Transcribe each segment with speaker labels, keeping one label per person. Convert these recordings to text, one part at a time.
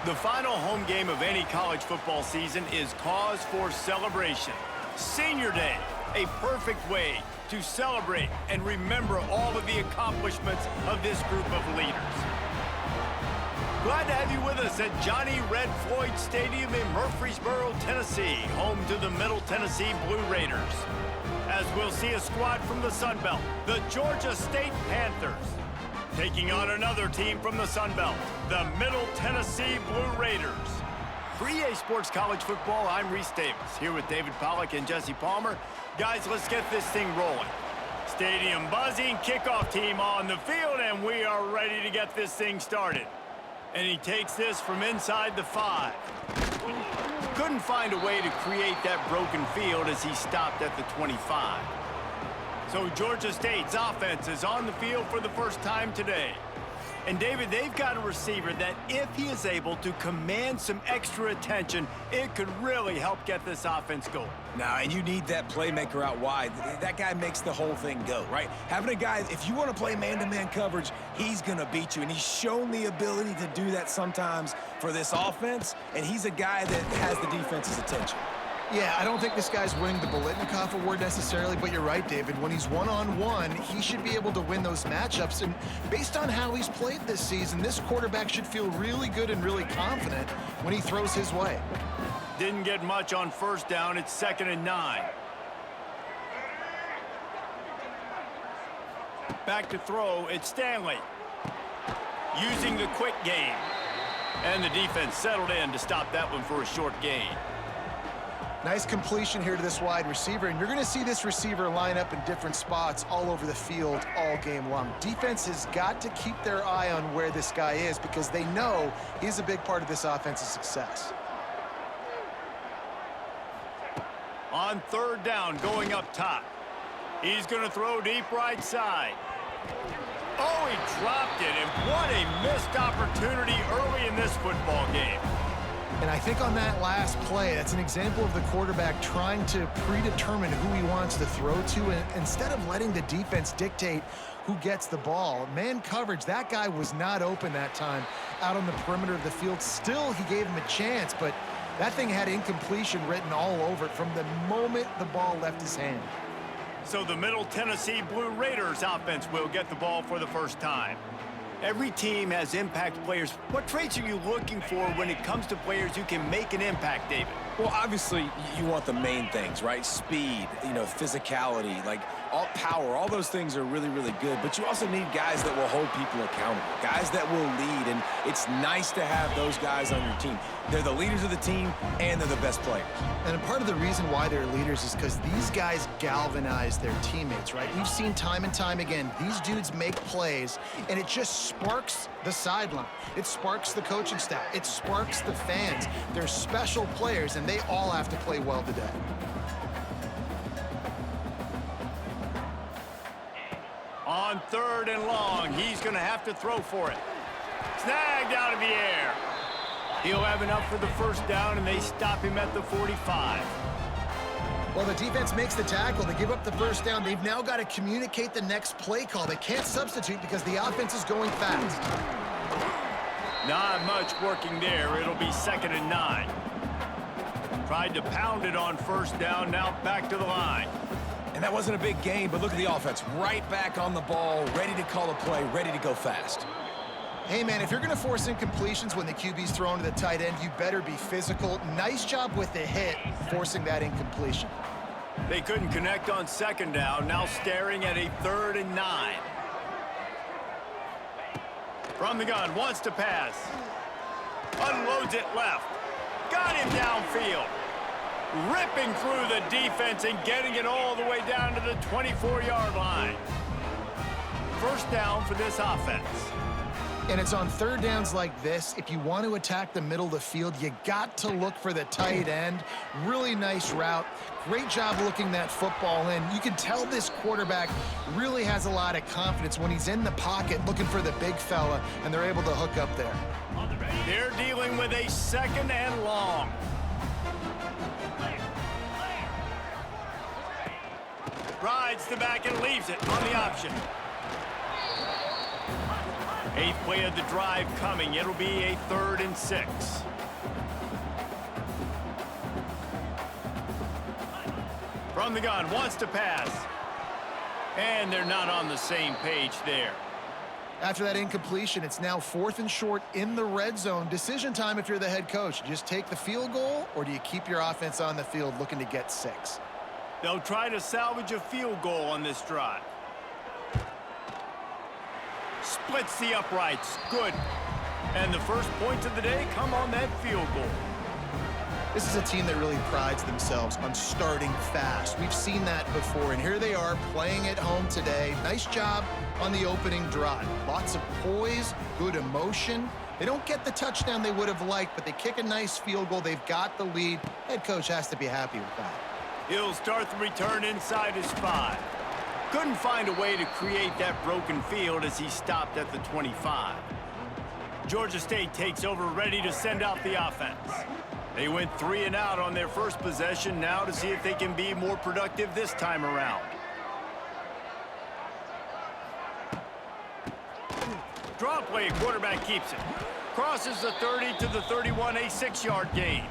Speaker 1: The final home game of any college football season is cause for celebration. Senior Day, a perfect way to celebrate and remember all of the accomplishments of this group of leaders. Glad to have you with us at Johnny Red Floyd Stadium in Murfreesboro, Tennessee, home to the Middle Tennessee Blue Raiders. As we'll see a squad from the Sun Belt, the Georgia State Panthers, taking on another team from the Sun Belt, the Middle Tennessee Blue Raiders. For EA Sports College Football, I'm Reese Davis, here with David Pollack and Jesse Palmer. Guys, let's get this thing rolling. Stadium buzzing, kickoff team on the field, and we are ready to get this thing started. And he takes this from inside the 5. Couldn't find a way to create that broken field as he stopped at the 25. So Georgia State's offense is on the field for the first time today. And David, they've got a receiver that if he is able to command some extra attention, it could really help get this offense going.
Speaker 2: Now, and you need that playmaker out wide. That guy makes the whole thing go, right? Having a guy, if you want to play man-to-man coverage, he's going to beat you. And he's shown the ability to do that sometimes for this offense. And he's a guy that has the defense's attention.
Speaker 3: Yeah, I don't think this guy's winning the Bolitnikoff Award necessarily, but you're right, David. When he's one-on-one, he should be able to win those matchups. And based on how he's played this season, this quarterback should feel really good and really confident when he throws his way.
Speaker 1: Didn't get much on first down. It's 2nd and 9. Back to throw. It's Stanley. Using the quick game. And the defense settled in to stop that one for a short gain.
Speaker 3: Nice completion here to this wide receiver, and you're going to see this receiver line up in different spots all over the field all game long. Defense has got to keep their eye on where this guy is because they know he's a big part of this offense's success.
Speaker 1: On 3rd down, going up top. He's going to throw deep right side. Oh, he dropped it, and what a missed opportunity early in this football game.
Speaker 3: And I think on that last play, that's an example of the quarterback trying to predetermine who he wants to throw to, and instead of letting the defense dictate who gets the ball. Man coverage, that guy was not open that time out on the perimeter of the field. Still, he gave him a chance, but that thing had incompletion written all over it from the moment the ball left his hand.
Speaker 1: So the Middle Tennessee Blue Raiders offense will get the ball for the first time. Every team has impact players. What traits are you looking for when it comes to players who can make an impact, David?
Speaker 2: Well, obviously, you want the main things, right? Speed, physicality, like all power, all those things are really, really good. But you also need guys that will hold people accountable, guys that will lead. And it's nice to have those guys on your team. They're the leaders of the team, and they're the best players.
Speaker 3: And a part of the reason why they're leaders is because these guys galvanize their teammates, right? We've seen time and time again, these dudes make plays, and it just sparks the sideline. It sparks the coaching staff. It sparks the fans. They're special players, and they all have to play well today.
Speaker 1: On 3rd and long, he's going to have to throw for it. Snagged out of the air. He'll have enough for the first down, and they stop him at the 45.
Speaker 3: Well, the defense makes the tackle. They give up the first down. They've now got to communicate the next play call. They can't substitute because the offense is going fast.
Speaker 1: Not much working there. It'll be 2nd and 9. Tried to pound it on first down, now back to the line.
Speaker 2: And that wasn't a big gain, but look at the offense. Right back on the ball, ready to call a play, ready to go fast.
Speaker 3: Hey, man, if you're going to force incompletions when the QB's thrown to the tight end, you better be physical. Nice job with the hit, forcing that incompletion.
Speaker 1: They couldn't connect on 2nd down, now staring at a 3rd and 9. From the gun, wants to pass. Unloads it left. Got him downfield. Ripping through the defense and getting it all the way down to the 24-yard line. First down for this offense.
Speaker 3: And it's on 3rd downs like this. If you want to attack the middle of the field, you got to look for the tight end. Really nice route. Great job looking that football in. You can tell this quarterback really has a lot of confidence when he's in the pocket looking for the big fella, and they're able to hook up there.
Speaker 1: They're dealing with a 2nd and long. Rides the back and leaves it on the option. Eighth play of the drive coming. It'll be a 3rd and 6. From the gun, wants to pass. And they're not on the same page there.
Speaker 3: After that incompletion, it's now 4th and short in the red zone. Decision time if you're the head coach. You just take the field goal, or do you keep your offense on the field looking to get 6?
Speaker 1: They'll try to salvage a field goal on this drive. Splits the uprights. Good. And the first points of the day come on that field goal.
Speaker 3: This is a team that really prides themselves on starting fast. We've seen that before, and here they are playing at home today. Nice job on the opening drive. Lots of poise, good emotion. They don't get the touchdown they would have liked, but they kick a nice field goal. They've got the lead. Head coach has to be happy with that.
Speaker 1: He'll start the return inside his 5. Couldn't find a way to create that broken field as he stopped at the 25. Georgia State takes over, ready to send out the offense. They went 3 and out on their first possession, now to see if they can be more productive this time around. Draw play, quarterback keeps it. Crosses the 30 to the 31, a 6-yard gain.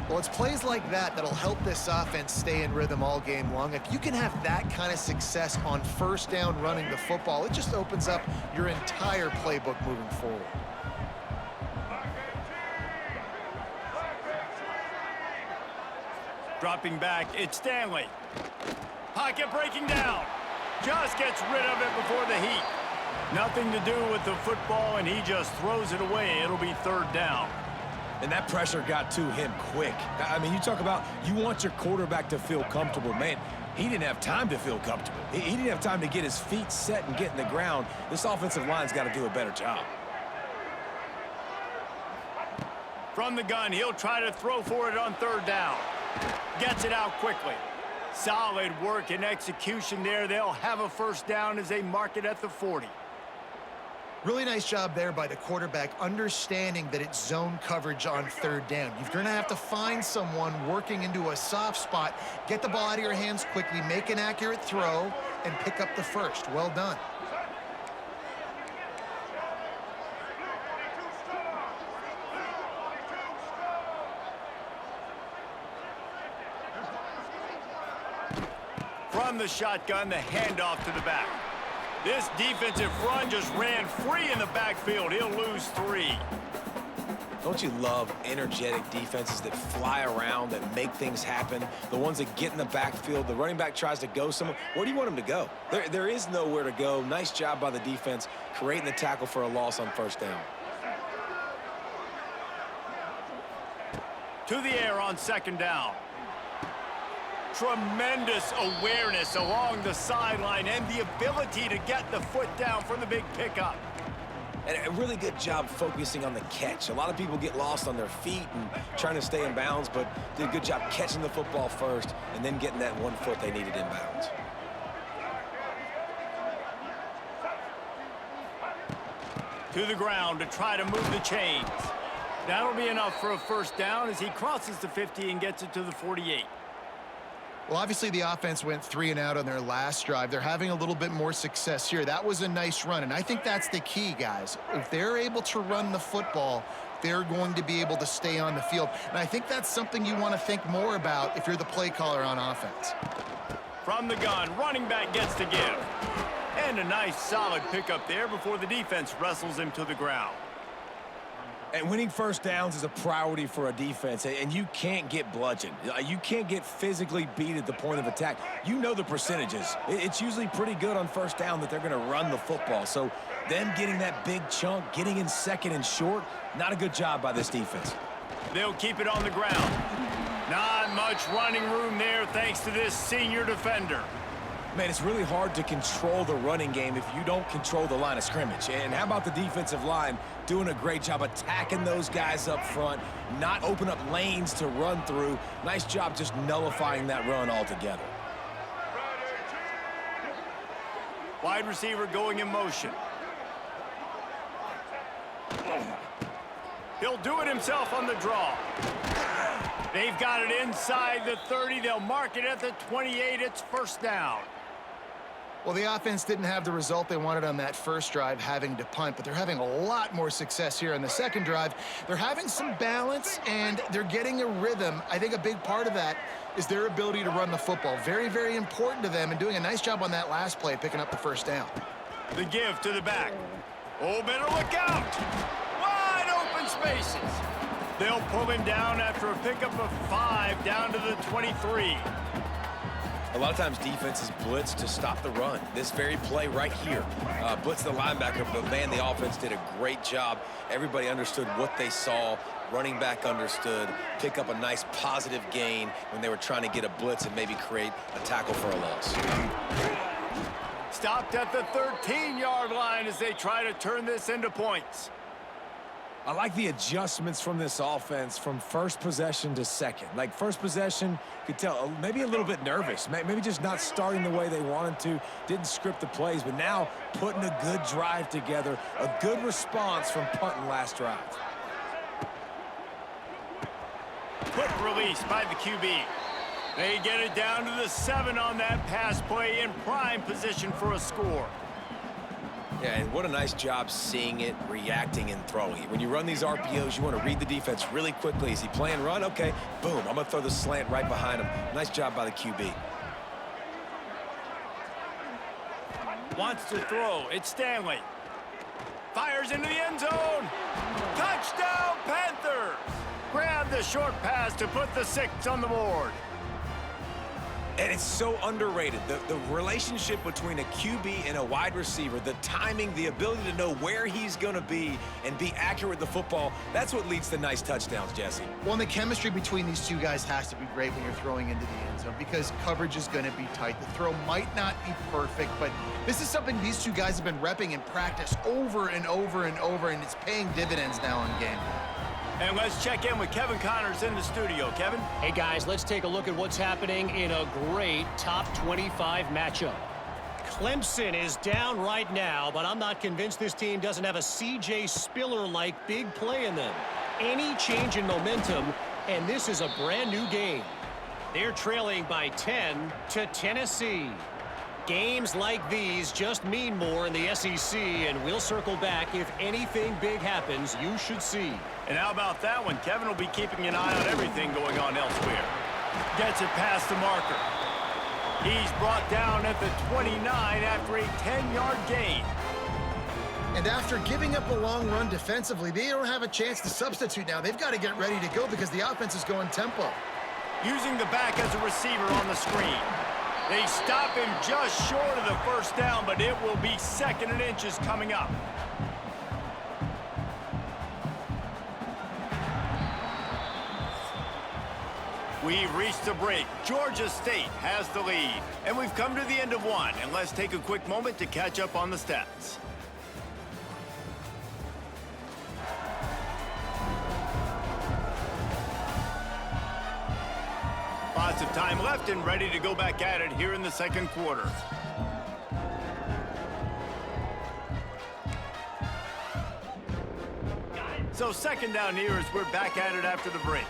Speaker 3: Well, it's plays like that that'll help this offense stay in rhythm all game long. If you can have that kind of success on first down running the football, it just opens up your entire playbook moving forward.
Speaker 1: Dropping back, it's Stanley. Pocket breaking down. Just gets rid of it before the heat. Nothing to do with the football, and he just throws it away. It'll be 3rd down.
Speaker 2: And that pressure got to him quick. I mean, you talk about you want your quarterback to feel comfortable. Man, he didn't have time to feel comfortable. He didn't have time to get his feet set and get in the ground. This offensive line's got to do a better job.
Speaker 1: From the gun, he'll try to throw for it on 3rd down. Gets it out quickly. Solid work and execution there. They'll have a first down as they mark it at the 40.
Speaker 3: Really nice job there by the quarterback, understanding that it's zone coverage on 3rd down. You're going to have to find someone working into a soft spot, get the ball out of your hands quickly, make an accurate throw, and pick up the first. Well done.
Speaker 1: From the shotgun, the handoff to the back. This defensive run just ran free in the backfield. He'll lose 3.
Speaker 2: Don't you love energetic defenses that fly around, that make things happen? The ones that get in the backfield, the running back tries to go somewhere. Where do you want him to go? There is nowhere to go. Nice job by the defense, creating the tackle for a loss on first down.
Speaker 1: To the air on 2nd down. Tremendous awareness along the sideline and the ability to get the foot down for the big pickup.
Speaker 2: And a really good job focusing on the catch. A lot of people get lost on their feet and trying to stay in bounds, but did a good job catching the football first and then getting that 1 foot they needed in bounds.
Speaker 1: To the ground to try to move the chains. That'll be enough for a first down as he crosses the 50 and gets it to the 48.
Speaker 3: Well, obviously the offense went 3 and out on their last drive. They're having a little bit more success here. That was a nice run, and I think that's the key, guys. If they're able to run the football, they're going to be able to stay on the field. And I think that's something you want to think more about if you're the play caller on offense.
Speaker 1: From the gun, running back gets to give. And a nice solid pickup there before the defense wrestles him to the ground.
Speaker 2: And winning first downs is a priority for a defense, and you can't get bludgeoned. You can't get physically beat at the point of attack. You know the percentages. It's usually pretty good on first down that they're going to run the football. So them getting that big chunk, getting in 2nd and short, not a good job by this defense.
Speaker 1: They'll keep it on the ground. Not much running room there thanks to this senior defender.
Speaker 2: Man, it's really hard to control the running game if you don't control the line of scrimmage. And how about the defensive line doing a great job attacking those guys up front, not open up lanes to run through. Nice job just nullifying that run altogether.
Speaker 1: Wide receiver going in motion. He'll do it himself on the draw. They've got it inside the 30. They'll mark it at the 28. It's first down.
Speaker 3: Well, the offense didn't have the result they wanted on that first drive, having to punt, but they're having a lot more success here on the second drive. They're having some balance, and they're getting a rhythm. I think a big part of that is their ability to run the football. Very, very important to them, and doing a nice job on that last play, picking up the first down.
Speaker 1: The give to the back. Oh, better look out. Wide open spaces. They'll pull him down after a pickup of 5 down to the 23.
Speaker 2: A lot of times defenses blitz to stop the run. This very play right here, blitz the linebacker, but man, the offense did a great job. Everybody understood what they saw. Running back understood. Pick up a nice positive gain when they were trying to get a blitz and maybe create a tackle for a loss.
Speaker 1: Stopped at the 13-yard line as they try to turn this into points.
Speaker 2: I like the adjustments from this offense from first possession to second. Like first possession, you could tell maybe a little bit nervous, maybe just not starting the way they wanted to, didn't script the plays, but now putting a good drive together, a good response from punting last drive.
Speaker 1: Quick release by the QB. They get it down to the 7 on that pass play in prime position for a score.
Speaker 2: Yeah, and what a nice job seeing it, reacting, and throwing. When you run these RPOs, you want to read the defense really quickly. Is he playing run? Okay, boom, I'm going to throw the slant right behind him. Nice job by the QB.
Speaker 1: Wants to throw. It's Stanley. Fires into the end zone. Touchdown, Panthers! Grab the short pass to put the 6 on the board.
Speaker 2: And it's so underrated. The relationship between a QB and a wide receiver, the timing, the ability to know where he's going to be and be accurate with the football, that's what leads to nice touchdowns, Jesse.
Speaker 3: Well, and the chemistry between these two guys has to be great when you're throwing into the end zone because coverage is going to be tight. The throw might not be perfect, but this is something these two guys have been repping in practice over and over and over, and it's paying dividends now in game.
Speaker 1: And let's check in with Kevin Connors in the studio. Kevin?
Speaker 4: Hey, guys, let's take a look at what's happening in a great top 25 matchup. Clemson is down right now, but I'm not convinced this team doesn't have a C.J. Spiller-like big play in them. Any change in momentum, and this is a brand-new game. They're trailing by 10 to Tennessee. Games like these just mean more in the SEC, and we'll circle back if anything big happens you should see.
Speaker 1: And how about that one? Kevin will be keeping an eye on everything going on elsewhere. Gets it past the marker. He's brought down at the 29 after a 10-yard gain.
Speaker 3: And after giving up a long run defensively, they don't have a chance to substitute now. They've got to get ready to go because the offense is going tempo.
Speaker 1: Using the back as a receiver on the screen. They stop him just short of the first down, but it will be 2nd and inches coming up. We've reached the break. Georgia State has the lead. And we've come to the end of one. And let's take a quick moment to catch up on the stats. Lots of time left and ready to go back at it here in the second quarter. So 2nd down here as we're back at it after the break.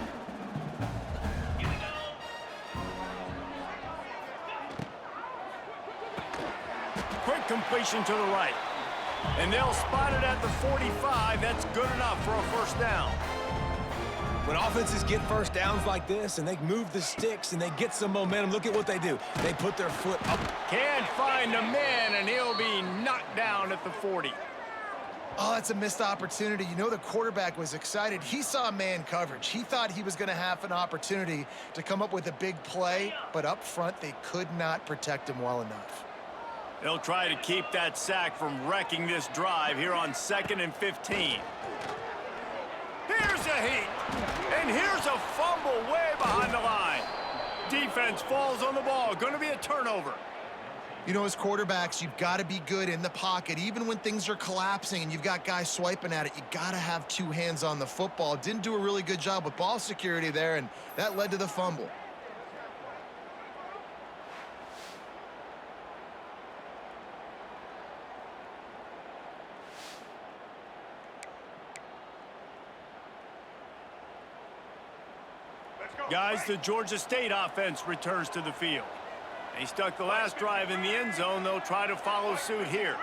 Speaker 1: Quick completion to the right. And they'll spot it at the 45. That's good enough for a first down.
Speaker 2: When offenses get first downs like this and they move the sticks and they get some momentum, look at what they do. They put their foot up.
Speaker 1: Can't find a man, and he'll be knocked down at the 40.
Speaker 3: Oh, that's a missed opportunity. You know the quarterback was excited. He saw man coverage. He thought he was going to have an opportunity to come up with a big play, but up front they could not protect him well enough.
Speaker 1: They'll try to keep that sack from wrecking this drive here on 2nd and 15. Here's a heat, and here's a fumble way behind the line. Defense falls on the ball. Going to be a turnover.
Speaker 3: You know, as quarterbacks, you've got to be good in the pocket. Even when things are collapsing and you've got guys swiping at it, you got to have 2 hands on the football. Didn't do a really good job with ball security there, and that led to the fumble.
Speaker 1: Guys, the Georgia State offense returns to the field. He stuck the last drive in the end zone. They'll try to follow suit here.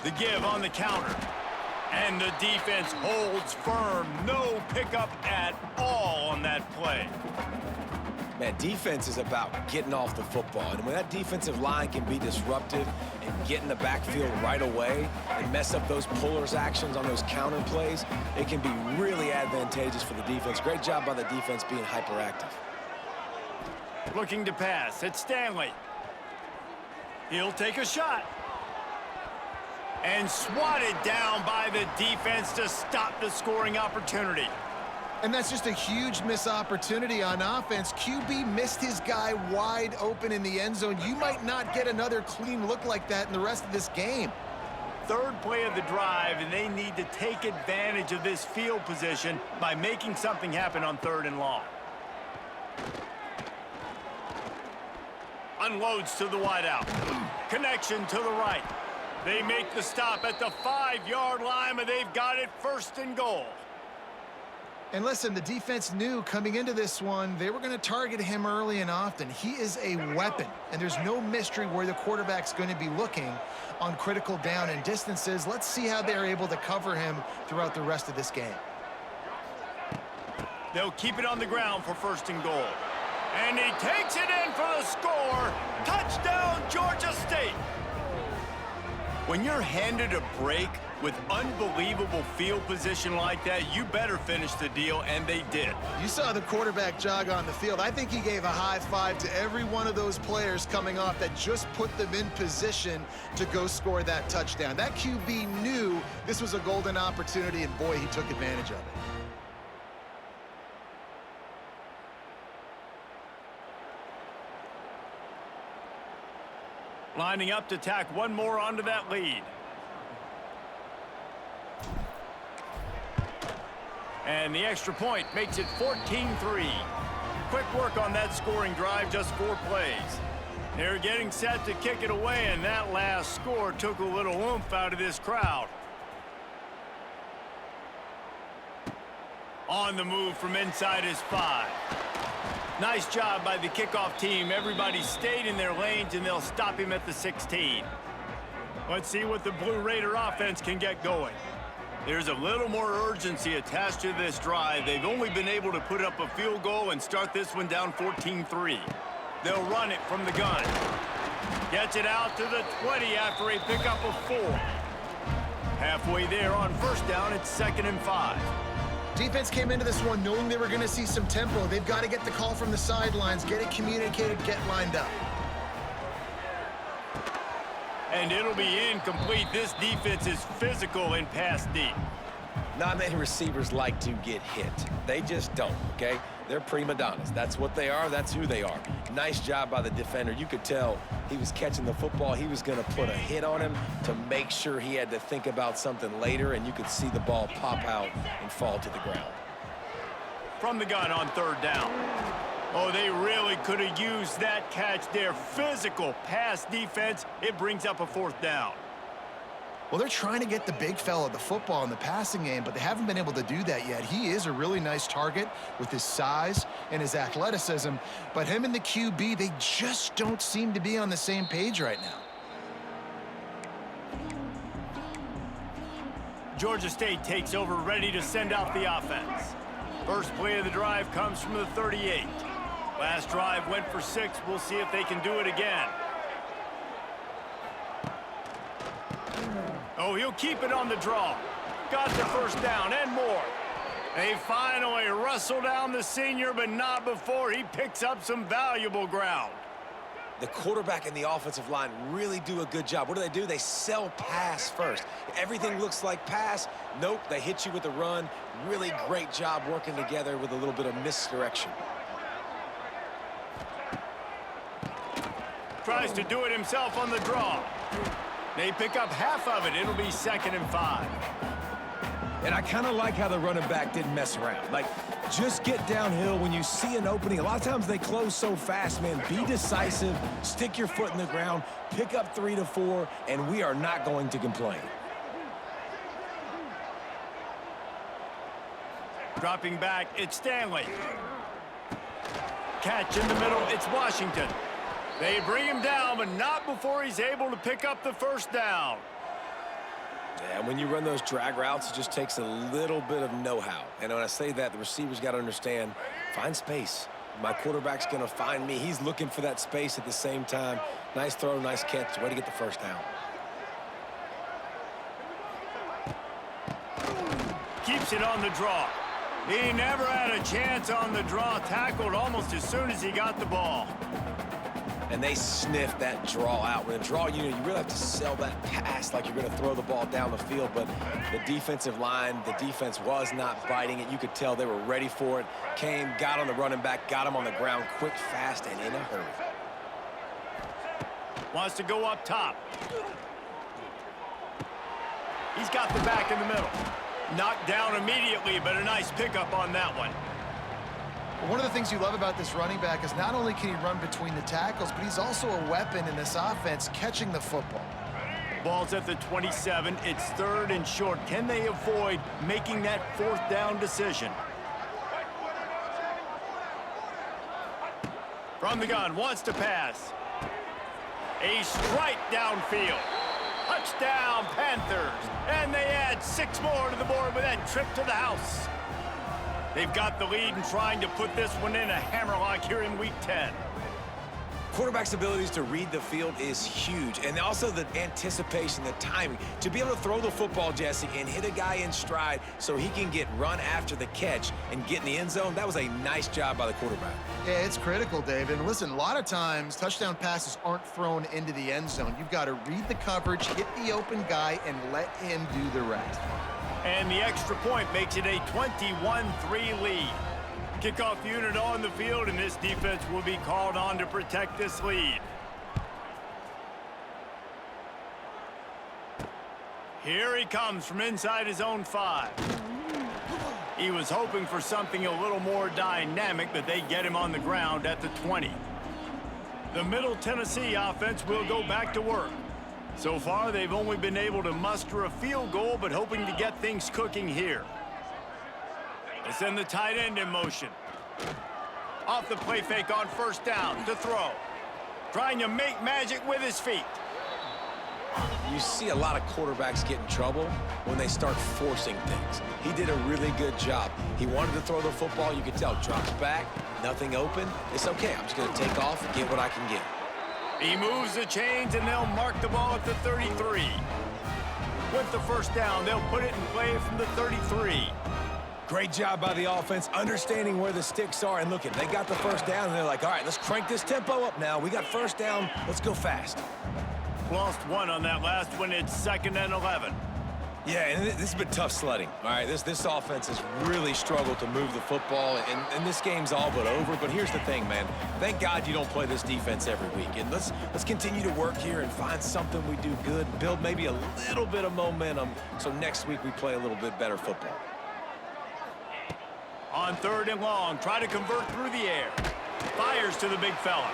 Speaker 1: The give on the counter. And the defense holds firm. No pickup at all on that play.
Speaker 2: Man, defense is about getting off the football. And when that defensive line can be disruptive and get in the backfield right away and mess up those pullers actions on those counter plays, it can be really advantageous for the defense. Great job by the defense being hyperactive.
Speaker 1: Looking to pass. It's Stanley. He'll take a shot. And swatted down by the defense to stop the scoring opportunity.
Speaker 3: And that's just a huge missed opportunity on offense. QB missed his guy wide open in the end zone. You might not get another clean look like that in the rest of this game.
Speaker 1: Third play of the drive, and they need to take advantage of this field position by making something happen on 3rd and long. Unloads to the wideout. Connection to the right. They make the stop at the 5-yard line, but they've got it 1st and goal.
Speaker 3: And listen, the defense knew coming into this one, they were going to target him early and often. He is a weapon, and there's no mystery where the quarterback's going to be looking on critical down and distances. Let's see how they're able to cover him throughout the rest of this game.
Speaker 1: They'll keep it on the ground for 1st and goal. And he takes it in for the score. Touchdown, Georgia State. When you're handed a break with unbelievable field position like that, you better finish the deal, and they did.
Speaker 3: You saw the quarterback jog on the field. I think he gave a high five to every one of those players coming off that just put them in position to go score that touchdown. That QB knew this was a golden opportunity, and boy, he took advantage of it.
Speaker 1: Lining up to tack one more onto that lead. And the extra point makes it 14-3. Quick work on that scoring drive, just 4 plays. They're getting set to kick it away, and that last score took a little oomph out of this crowd. On the move from inside his 5. Nice job by the kickoff team. Everybody stayed in their lanes, and they'll stop him at the 16. Let's see what the Blue Raider offense can get going. There's a little more urgency attached to this drive. They've only been able to put up a field goal and start this one down 14-3. They'll run it from the gun. Gets it out to the 20 after a pickup of 4. Halfway there on 1st down, it's 2nd and 5.
Speaker 3: Defense came into this one knowing they were going to see some tempo. They've got to get the call from the sidelines, get it communicated, get lined up.
Speaker 1: And it'll be incomplete. This defense is physical and pass deep.
Speaker 2: Not many receivers like to get hit. They just don't, okay? They're prima donnas. That's what they are. That's who they are. Nice job by the defender. You could tell he was catching the football. He was going to put a hit on him to make sure he had to think about something later, and you could see the ball pop out and fall to the ground.
Speaker 1: From the gun on 3rd down. Oh, they really could have used that catch there. Physical pass defense. It brings up a 4th down.
Speaker 3: Well, they're trying to get the big fella the football in the passing game, but they haven't been able to do that yet. He is a really nice target with his size and his athleticism, but him and the QB, they just don't seem to be on the same page right now.
Speaker 1: Georgia State takes over, ready to send out the offense. First play of the drive comes from the 38. Last drive went for 6. We'll see if they can do it again. Oh, he'll keep it on the draw. Got the 1st down and more. They finally wrestle down the senior, but not before he picks up some valuable ground.
Speaker 2: The quarterback and the offensive line really do a good job. What do? They sell pass first. Everything looks like pass. Nope, they hit you with a run. Really great job working together with a little bit of misdirection.
Speaker 1: Tries to do it himself on the draw. They pick up half of it. It'll be 2nd and 5.
Speaker 2: And I kind of like how the running back didn't mess around. Like, just get downhill when you see an opening. A lot of times they close so fast, man. Be decisive, stick your foot in the ground, pick up 3 to 4, and we are not going to complain.
Speaker 1: Dropping back, it's Stanley. catch in the middle. It's Washington. They bring him down, but not before he's able to pick up the first down.
Speaker 2: Yeah, when you run those drag routes, it just takes a little bit of know-how. And when I say that, the receiver's got to understand, find space. My quarterback's going to find me. He's looking for that space at the same time. Nice throw, nice catch. Way to get the first down.
Speaker 1: Keeps it on the draw. He never had a chance on the draw. Tackled almost as soon as he got the ball.
Speaker 2: And they sniff that draw out. With a draw, you really have to sell that pass like you're going to throw the ball down the field. But the defensive line, the defense was not biting it. You could tell they were ready for it. Came, got on the running back, got him on the ground quick, fast, and in a hurry.
Speaker 1: Wants to go up top. He's got the back in the middle. Knocked down immediately, but a nice pickup on that one.
Speaker 3: One of the things you love about this running back is not only can he run between the tackles, but he's also a weapon in this offense catching the football.
Speaker 1: Ball's at the 27. It's 3rd and short. Can they avoid making that 4th down decision? From the gun, wants to pass. A strike downfield. Touchdown, Panthers. And they add 6 more to the board with that trip to the house. They've got the lead and trying to put this one in a hammerlock here in Week 10.
Speaker 2: Quarterback's abilities to read the field is huge. And also the anticipation, the timing. To be able to throw the football, Jesse, and hit a guy in stride so he can get run after the catch and get in the end zone, that was a nice job by the quarterback.
Speaker 3: Yeah, it's critical, David. And listen, a lot of times touchdown passes aren't thrown into the end zone. You've got to read the coverage, hit the open guy, and let him do the rest.
Speaker 1: And the extra point makes it a 21-3 lead. Kickoff unit on the field, and this defense will be called on to protect this lead. Here he comes from inside his own 5. He was hoping for something a little more dynamic, but they get him on the ground at the 20. The Middle Tennessee offense will go back to work. So far, they've only been able to muster a field goal, but hoping to get things cooking here. They send the tight end in motion. Off the play fake on 1st down to throw. Trying to make magic with his feet.
Speaker 2: You see a lot of quarterbacks get in trouble when they start forcing things. He did a really good job. He wanted to throw the football. You could tell, drops back, nothing open. It's okay. I'm just going to take off and get what I can get.
Speaker 1: He moves the chains, and they'll mark the ball at the 33. With the 1st down, they'll put it in play from the 33.
Speaker 2: Great job by the offense, understanding where the sticks are. And look, they got the 1st down, and they're like, all right, let's crank this tempo up now. We got 1st down. Let's go fast.
Speaker 1: Lost 1 on that last one. It's 2nd and 11.
Speaker 2: Yeah, and this has been tough sledding. All right, this offense has really struggled to move the football, and this game's all but over. But here's the thing, man. Thank God you don't play this defense every week. And let's continue to work here and find something we do good, build maybe a little bit of momentum so next week we play a little bit better football.
Speaker 1: On 3rd and long, try to convert through the air. Fires to the big fella.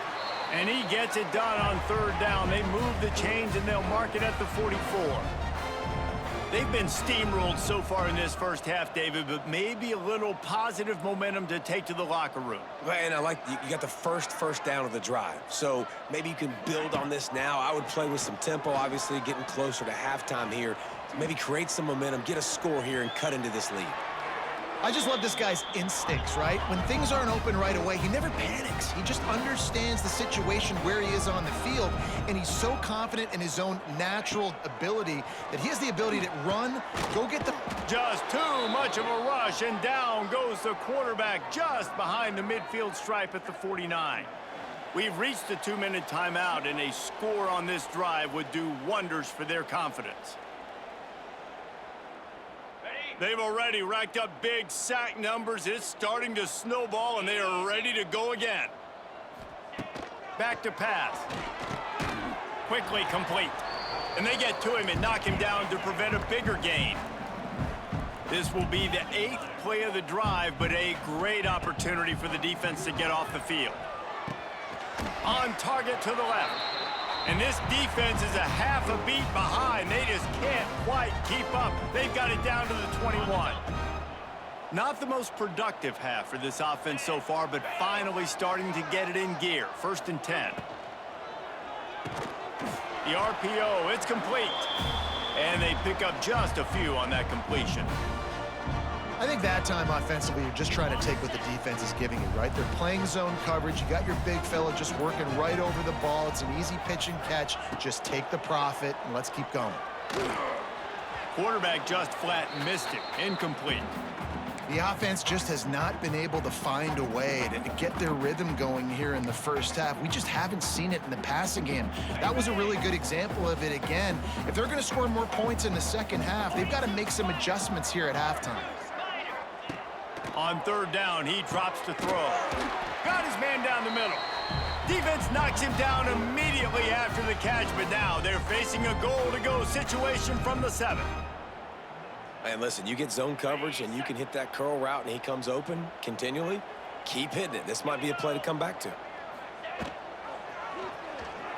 Speaker 1: And he gets it done on 3rd down. They move the chains, and they'll mark it at the 44. They've been steamrolled so far in this first half, David, but maybe a little positive momentum to take to the locker room.
Speaker 2: And I like you got the first down of the drive. So maybe you can build on this now. I would play with some tempo, obviously getting closer to halftime here. Maybe create some momentum, get a score here, and cut into this lead.
Speaker 3: I just love this guy's instincts, right? When things aren't open right away, he never panics. He just understands the situation where he is on the field, and he's so confident in his own natural ability that he has the ability to run, go get the...
Speaker 1: Just too much of a rush, and down goes the quarterback just behind the midfield stripe at the 49. We've reached the 2-minute timeout, and a score on this drive would do wonders for their confidence. They've already racked up big sack numbers. It's starting to snowball, and they are ready to go again. Back to pass. Quickly complete. And they get to him and knock him down to prevent a bigger gain. This will be the 8th play of the drive, but a great opportunity for the defense to get off the field. On target to the left. And this defense is a half a beat behind. They just can't quite keep up. They've got it down to the 21. Not the most productive half for this offense so far, but finally starting to get it in gear. 1st and 10. The RPO, it's complete. And they pick up just a few on that completion.
Speaker 3: I think that time offensively, you're just trying to take what the defense is giving you, right? They're playing zone coverage. You got your big fella just working right over the ball. It's an easy pitch and catch. Just take the profit, and let's keep going.
Speaker 1: Quarterback just flat missed it. Incomplete.
Speaker 3: The offense just has not been able to find a way to get their rhythm going here in the first half. We just haven't seen it in the passing game. That was a really good example of it again. If they're going to score more points in the second half, they've got to make some adjustments here at halftime.
Speaker 1: On 3rd down, he drops to throw. Got his man down the middle. Defense knocks him down immediately after the catch, but now they're facing a goal-to-go situation from the 7.
Speaker 2: And listen, you get zone coverage and you can hit that curl route and he comes open continually. Keep hitting it. This might be a play to come back to.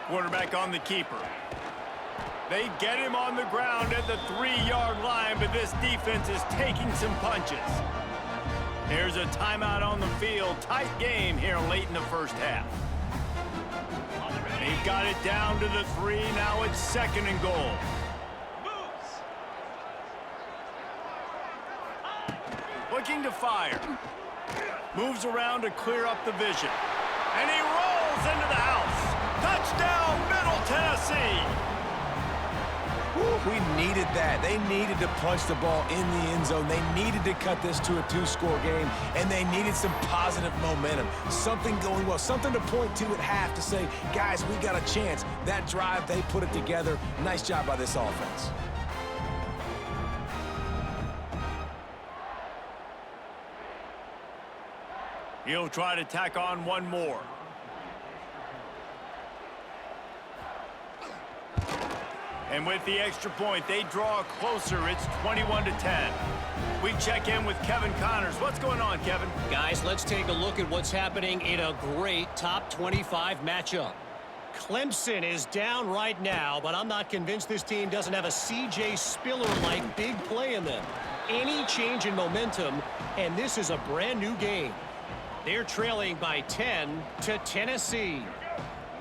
Speaker 1: Quarterback on the keeper. They get him on the ground at the 3-yard line, but this defense is taking some punches. Here's a timeout on the field. Tight game here late in the first half. They've got it down to the 3. Now it's 2nd and goal. Looking to fire. Moves around to clear up the vision. And he rolls into the house. Touchdown, Middle Tennessee.
Speaker 2: We needed that. They needed to punch the ball in the end zone. They needed to cut this to a 2-score game, and they needed some positive momentum. Something going well, something to point to at half to say, guys, we got a chance. That drive, they put it together. Nice job by this offense.
Speaker 1: He'll try to tack on one more. And with the extra point, they draw closer. It's 21-10. We check in with Kevin Connors. What's going on, Kevin?
Speaker 4: Guys, let's take a look at what's happening in a great top 25 matchup. Clemson is down right now, but I'm not convinced this team doesn't have a C.J. Spiller-like big play in them. Any change in momentum, and this is a brand new game. They're trailing by 10 to Tennessee.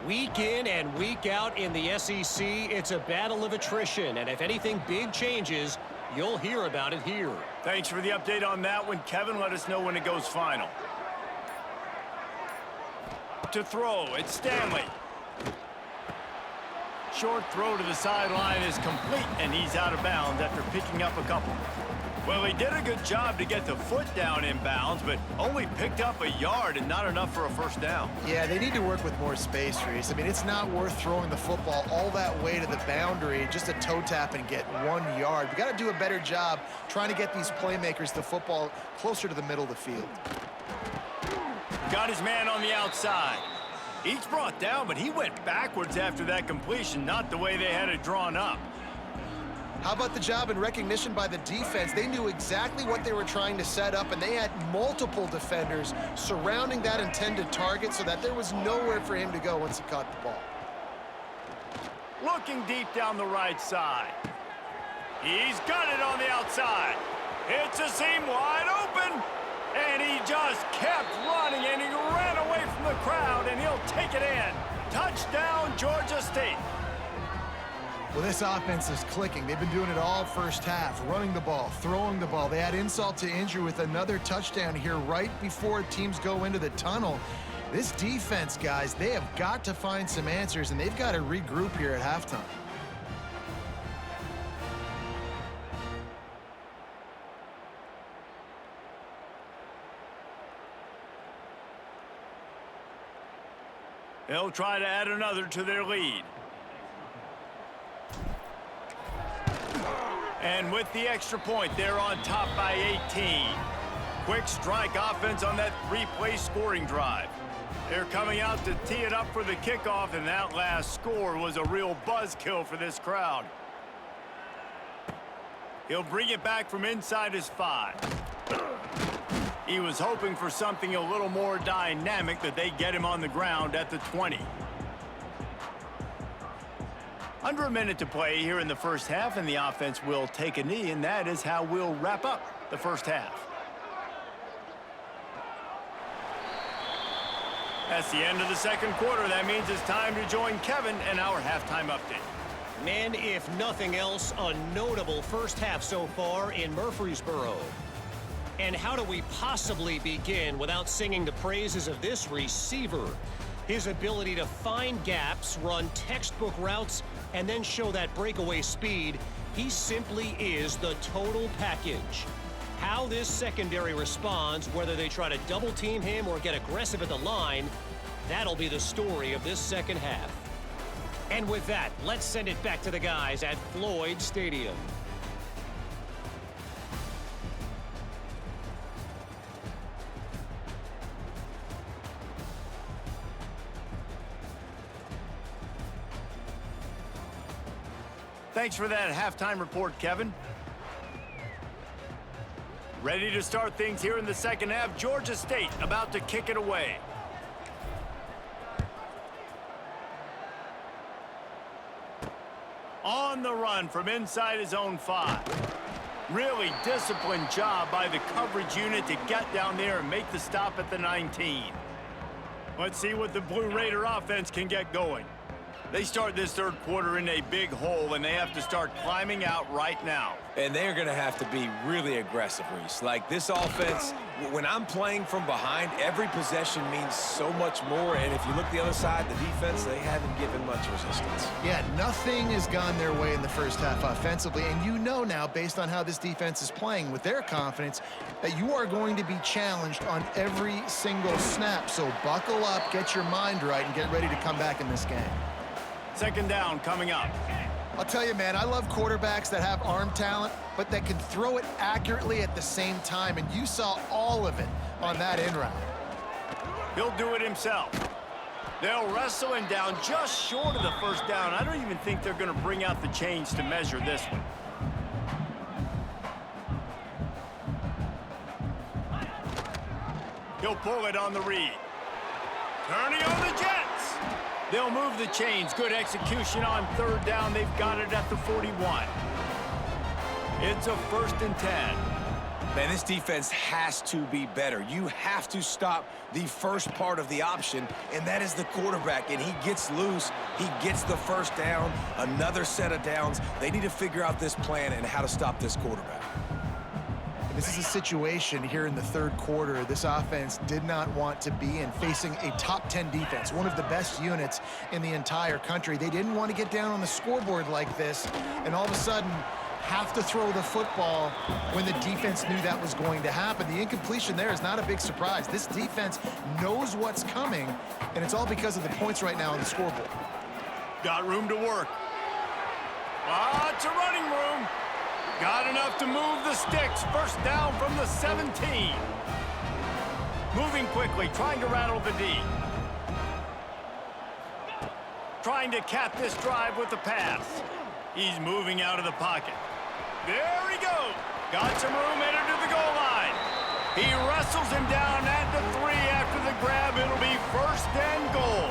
Speaker 4: Week in and week out in the SEC, it's a battle of attrition, and if anything big changes, you'll hear about it here.
Speaker 1: Thanks for the update on that one, Kevin. Let us know when it goes final. To throw, it's Stanley. Short throw to the sideline is complete, and he's out of bounds after picking up a couple. Well, he did a good job to get the foot down in bounds, but only picked up a yard and not enough for a first down.
Speaker 3: Yeah, they need to work with more space, Reese. I mean, it's not worth throwing the football all that way to the boundary, just a toe tap and get 1 yard. We got to do a better job trying to get these playmakers the football closer to the middle of the field.
Speaker 1: Got his man on the outside. He's brought down, but he went backwards after that completion, not the way they had it drawn up.
Speaker 3: How about the job and recognition by the defense? They knew exactly what they were trying to set up, and they had multiple defenders surrounding that intended target so that there was nowhere for him to go once he caught the ball.
Speaker 1: Looking deep down the right side. He's got it on the outside. It's a seam wide open, and he just kept running, and he ran away from the crowd, and he'll take it in. Touchdown, Georgia State.
Speaker 3: Well, this offense is clicking. They've been doing it all first half, running the ball, throwing the ball. They had insult to injury with another touchdown here right before teams go into the tunnel. This defense, guys, they have got to find some answers, and they've got to regroup here at halftime.
Speaker 1: They'll try to add another to their lead. And with the extra point, they're on top by 18. Quick strike offense on that 3-play scoring drive. They're coming out to tee it up for the kickoff, and that last score was a real buzzkill for this crowd. He'll bring it back from inside his 5. He was hoping for something a little more dynamic, that they get him on the ground at the 20. Under a minute to play here in the first half, and the offense will take a knee, and that is how we'll wrap up the first half. That's the end of the second quarter. That means it's time to join Kevin and our halftime update.
Speaker 4: Man, if nothing else, a notable first half so far in Murfreesboro. And how do we possibly begin without singing the praises of this receiver? His ability to find gaps, run textbook routes, and then show that breakaway speed. He simply is the total package. How this secondary responds, whether they try to double team him or get aggressive at the line, that'll be the story of this second half. And with that, let's send it back to the guys at Floyd Stadium.
Speaker 1: Thanks for that halftime report, Kevin. Ready to start things here in the second half. Georgia State about to kick it away. On the run from inside his own 5. Really disciplined job by the coverage unit to get down there and make the stop at the 19. Let's see what the Blue Raider offense can get going. They start this third quarter in a big hole, and they have to start climbing out right now.
Speaker 2: And they're going to have to be really aggressive, Reese. Like, this offense, when I'm playing from behind, every possession means so much more. And if you look the other side, the defense, they haven't given much resistance.
Speaker 3: Yeah, nothing has gone their way in the first half offensively. And you know now, based on how this defense is playing with their confidence, that you are going to be challenged on every single snap. So buckle up, get your mind right, and get ready to come back in this game.
Speaker 1: Second down coming up.
Speaker 3: I'll tell you, man, I love quarterbacks that have arm talent, but that can throw it accurately at the same time, and you saw all of it on that in route.
Speaker 1: He'll do it himself. They'll wrestle him down just short of the first down. I don't even think they're going to bring out the chains to measure this one. He'll pull it on the read. Turning on the Jets. They'll move the chains. Good execution on third down. They've got it at the 41. It's a 1st and 10.
Speaker 2: Man, this defense has to be better. You have to stop the first part of the option, and that is the quarterback. And he gets loose. He gets the first down, another set of downs. They need to figure out this plan and how to stop this quarterback.
Speaker 3: This is a situation here in the third quarter this offense did not want to be in, facing a top 10 defense, one of the best units in the entire country. They didn't want to get down on the scoreboard like this and all of a sudden have to throw the football when the defense knew that was going to happen. The incompletion there is not a big surprise. This defense knows what's coming, and it's all because of the points right now on the scoreboard.
Speaker 1: Got room to work. Lots of running room. Got enough to move the sticks. First down from the 17. Moving quickly, trying to rattle the D. Trying to cap this drive with the pass. He's moving out of the pocket. There he goes. Got some room headed to the goal line. He wrestles him down at the 3 after the grab. It'll be 1st and goal.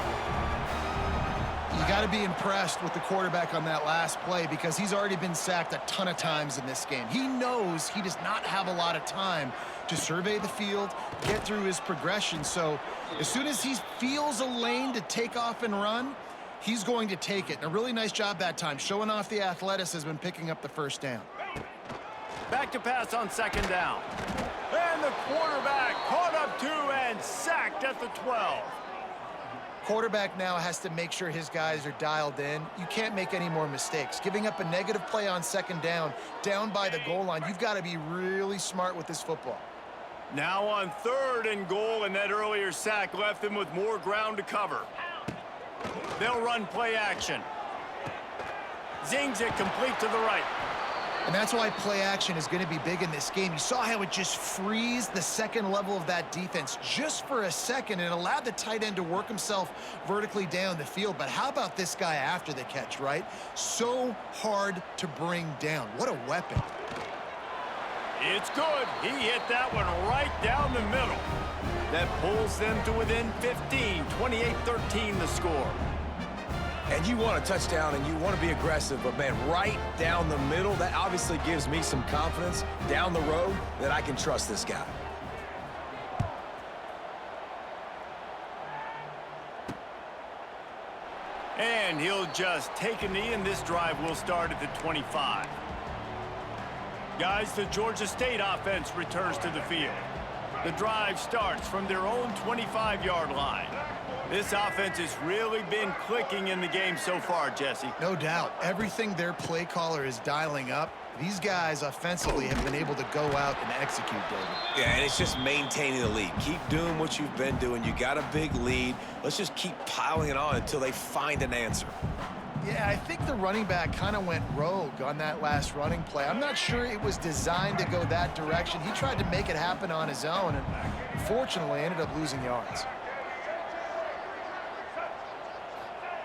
Speaker 3: You got to be impressed with the quarterback on that last play because he's already been sacked a ton of times in this game. He knows he does not have a lot of time to survey the field, get through his progression. So as soon as he feels a lane to take off and run, he's going to take it. And a really nice job that time, showing off the athleticism and picking up the first down.
Speaker 1: Back to pass on 2nd down. And the quarterback caught up 2 and sacked at the 12.
Speaker 3: Quarterback now has to make sure his guys are dialed in. You can't make any more mistakes. Giving up a negative play on 2nd down by the goal line, you've got to be really smart with this football.
Speaker 1: Now on 3rd and goal, and that earlier sack left them with more ground to cover. They'll run play action. Zings it complete to the right.
Speaker 3: And that's why play action is going to be big in this game. You saw how it just freezed the second level of that defense just for a second and allowed the tight end to work himself vertically down the field. But how about this guy after the catch, right? So hard to bring down. What a weapon.
Speaker 1: It's good. He hit that one right down the middle. That pulls them to within 15, 28-13 the score.
Speaker 2: And you want a touchdown and you want to be aggressive, but man, right down the middle, that obviously gives me some confidence down the road that I can trust this guy.
Speaker 1: And he'll just take a knee, and this drive will start at the 25. Guys, the Georgia State offense returns to the field. The drive starts from their own 25-yard line. This offense has really been clicking in the game so far, Jesse.
Speaker 3: No doubt. Everything their play caller is dialing up, these guys offensively have been able to go out and execute, David.
Speaker 2: Yeah, and it's just maintaining the lead. Keep doing what you've been doing. You got a big lead. Let's just keep piling it on until they find an answer.
Speaker 3: Yeah, I think the running back kind of went rogue on that last running play. I'm not sure it was designed to go that direction. He tried to make it happen on his own, and unfortunately ended up losing yards.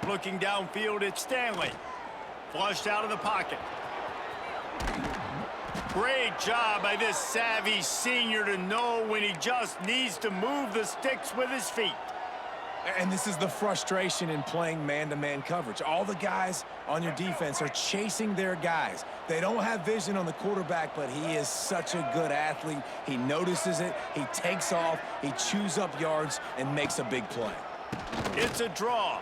Speaker 1: Looking downfield, it's Stanley. Flushed out of the pocket. Great job by this savvy senior to know when he just needs to move the sticks with his feet.
Speaker 2: And this is the frustration in playing man-to-man coverage. All the guys on your defense are chasing their guys. They don't have vision on the quarterback, but he is such a good athlete. He notices it, he takes off, he chews up yards, and makes a big play.
Speaker 1: It's a draw.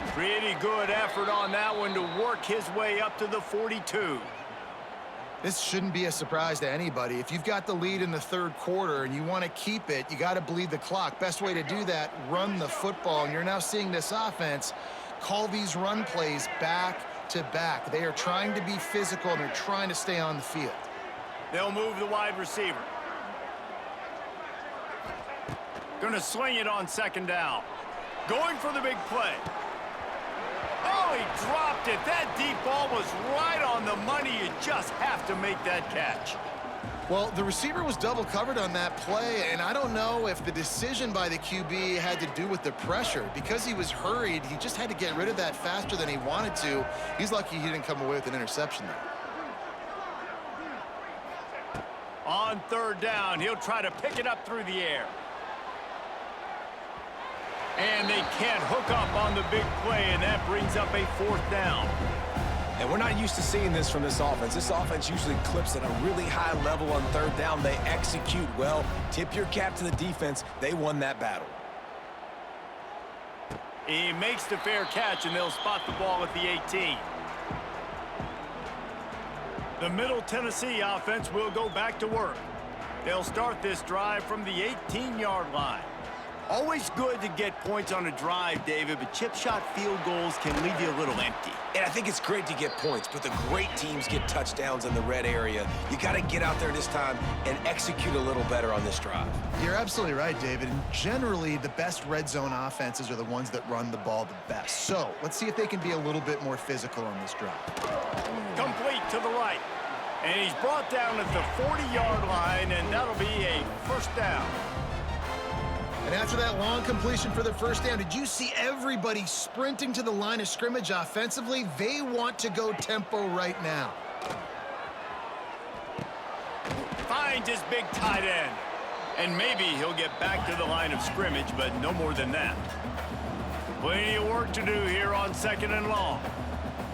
Speaker 1: Pretty good effort on that one to work his way up to the 42.
Speaker 3: This shouldn't be a surprise to anybody. If you've got the lead in the third quarter and you want to keep it, you got to bleed the clock. Best way to do that, run the football. And you're now seeing this offense call these run plays back to back. They are trying to be physical, and they're trying to stay on the field.
Speaker 1: They'll move the wide receiver. Gonna sling it on second down. Going for the big play. Oh, he dropped it. That deep ball was right on the money. You just have to make that catch.
Speaker 3: Well, the receiver was double covered on that play, and I don't know if the decision by the QB had to do with the pressure. Because he was hurried, he just had to get rid of that faster than he wanted to. He's lucky he didn't come away with an interception there.
Speaker 1: On third down, he'll try to pick it up through the air. And they can't hook up on the big play, and that brings up a fourth down.
Speaker 2: And we're not used to seeing this from this offense. This offense usually clips at a really high level on third down. They execute well. Tip your cap to the defense. They won that battle.
Speaker 1: He makes the fair catch, and they'll spot the ball at the 18. The Middle Tennessee offense will go back to work. They'll start this drive from the 18-yard line. Always good to get points on a drive, David, but chip shot field goals can leave you a little empty.
Speaker 2: And I think it's great to get points, but the great teams get touchdowns in the red area. You got to get out there this time and execute a little better on this drive.
Speaker 3: You're absolutely right, David. And generally, the best red zone offenses are the ones that run the ball the best. So let's see if they can be a little bit more physical on this drive.
Speaker 1: Complete to the right. And he's brought down at the 40-yard line, and that'll be a first down.
Speaker 3: And after that long completion for the first down, did you see everybody sprinting to the line of scrimmage offensively? They want to go tempo right now.
Speaker 1: Finds his big tight end. And maybe he'll get back to the line of scrimmage, but no more than that. Plenty of work to do here on second and long.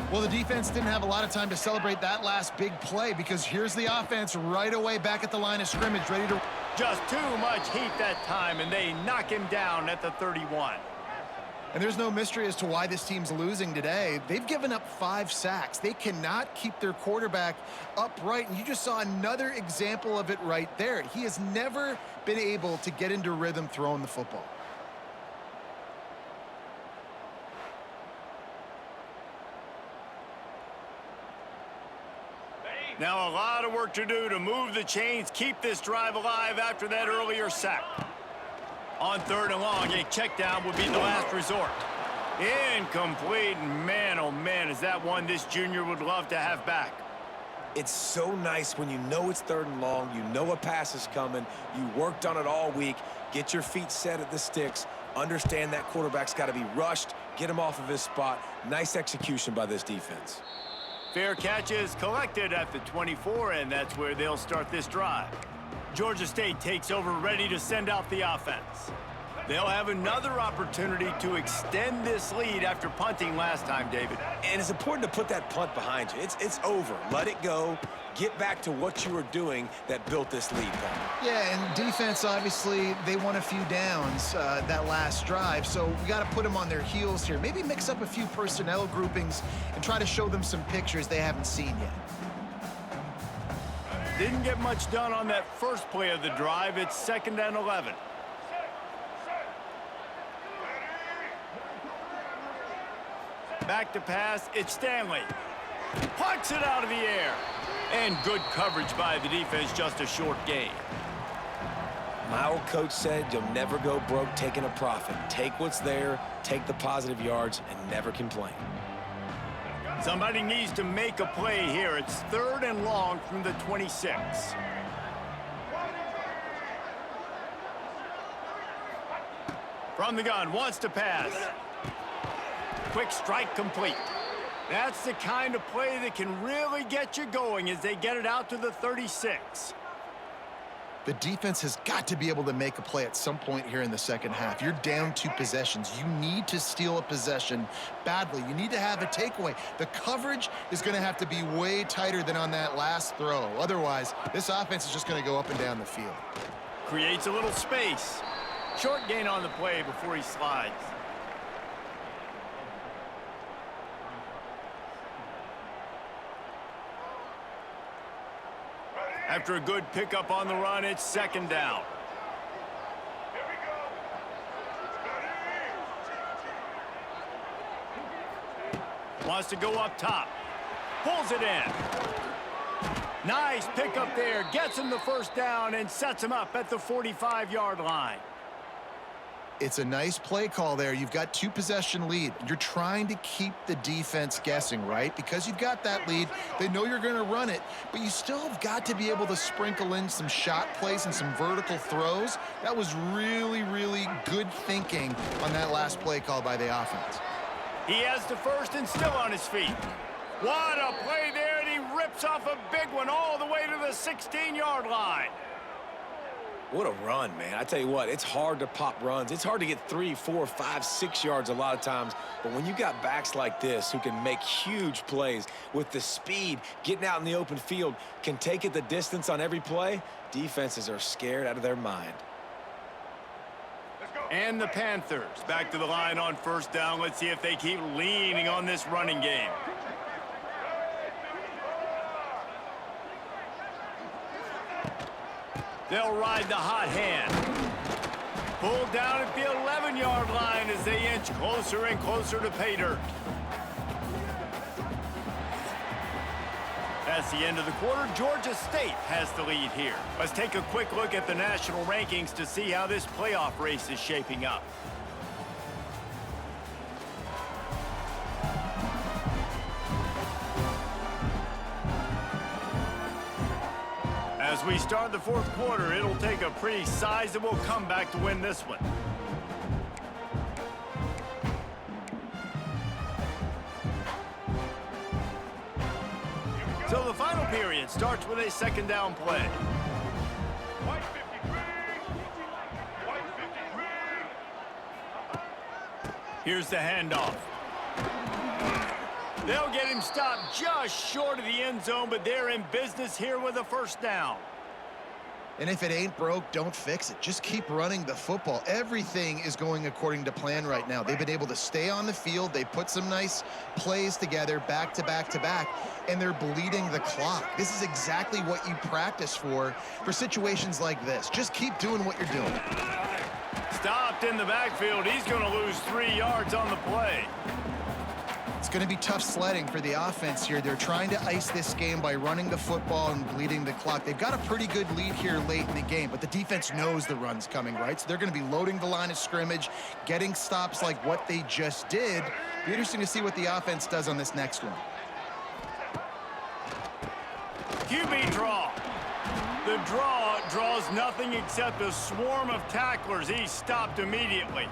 Speaker 3: Well, the defense didn't have a lot of time to celebrate that last big play, because here's the offense right away back at the line of scrimmage, ready to...
Speaker 1: Just too much heat that time, and they knock him down at the 31.
Speaker 3: And there's no mystery as to why this team's losing today. They've given up 5 sacks. They cannot keep their quarterback upright, and you just saw another example of it right there. He has never been able to get into rhythm throwing the football.
Speaker 1: Now a lot of work to do to move the chains, keep this drive alive after that earlier sack. On third and long, a check down would be the last resort. Incomplete, man, oh man, is that one this junior would love to have back.
Speaker 2: It's so nice when you know it's third and long, you know a pass is coming, you worked on it all week, get your feet set at the sticks, understand that quarterback's got to be rushed, get him off of his spot. Nice execution by this defense.
Speaker 1: Fair catch is collected at the 24, and that's where they'll start this drive. Georgia State takes over, ready to send out the offense. They'll have another opportunity to extend this lead after punting last time, David.
Speaker 2: And it's important to put that punt behind you. It's over. Let it go. Get back to what you were doing that built this lead, Paul.
Speaker 3: Yeah, and defense, obviously, they won a few downs that last drive, so we got to put them on their heels here. Maybe mix up a few personnel groupings and try to show them some pictures they haven't seen yet.
Speaker 1: Didn't get much done on that first play of the drive. It's 2nd and 11. Back to pass, it's Stanley. Pucks it out of the air. And good coverage by the defense, just a short gain.
Speaker 2: My old coach said you'll never go broke taking a profit. Take what's there, take the positive yards, and never complain.
Speaker 1: Somebody needs to make a play here. It's 3rd and long from the 26. From the gun, wants to pass. Quick strike complete. That's the kind of play that can really get you going as they get it out to the 36.
Speaker 3: The defense has got to be able to make a play at some point here in the second half. You're down 2 possessions. You need to steal a possession badly. You need to have a takeaway. The coverage is going to have to be way tighter than on that last throw. Otherwise, this offense is just going to go up and down the field.
Speaker 1: Creates a little space. Short gain on the play before he slides. After a good pickup on the run, it's 2nd down. Wants to go up top. Pulls it in. Nice pickup there. Gets him the 1st down and sets him up at the 45-yard line.
Speaker 3: It's a nice play call there. You've got 2 possession lead. You're trying to keep the defense guessing, right? Because you've got that lead. They know you're going to run it, but you still have got to be able to sprinkle in some shot plays and some vertical throws. That was really, really good thinking on that last play call by the offense.
Speaker 1: He has the 1st and still on his feet. What a play there, and he rips off a big one all the way to the 16-yard line.
Speaker 2: What a run, man. I tell you what, it's hard to pop runs. It's hard to get 3, 4, 5, 6 yards a lot of times. But when you got backs like this who can make huge plays with the speed, getting out in the open field, can take it the distance on every play, defenses are scared out of their mind.
Speaker 1: And the Panthers back to the line on 1st down. Let's see if they keep leaning on this running game. They'll ride the hot hand. Pulled down at the 11-yard line as they inch closer and closer to pay dirt. That's the end of the quarter. Georgia State has the lead here. Let's take a quick look at the national rankings to see how this playoff race is shaping up. As we start the 4th quarter, it'll take a pretty sizable comeback to win this one. So the final period starts with a 2nd down play. Here's the handoff. They'll get him stopped just short of the end zone, but they're in business here with a 1st down.
Speaker 3: And if it ain't broke, don't fix it. Just keep running the football. Everything is going according to plan right now. They've been able to stay on the field. They put some nice plays together back to back to back, and they're bleeding the clock. This is exactly what you practice for situations like this. Just keep doing what you're doing.
Speaker 1: Stopped in the backfield. He's going to lose 3 yards on the play.
Speaker 3: It's going to be tough sledding for the offense here. They're trying to ice this game by running the football and bleeding the clock. They've got a pretty good lead here late in the game, but the defense knows the run's coming, right? So they're going to be loading the line of scrimmage, getting stops like what they just did. Be interesting to see what the offense does on this next one.
Speaker 1: QB draw. The draw draws nothing except a swarm of tacklers. He's stopped immediately.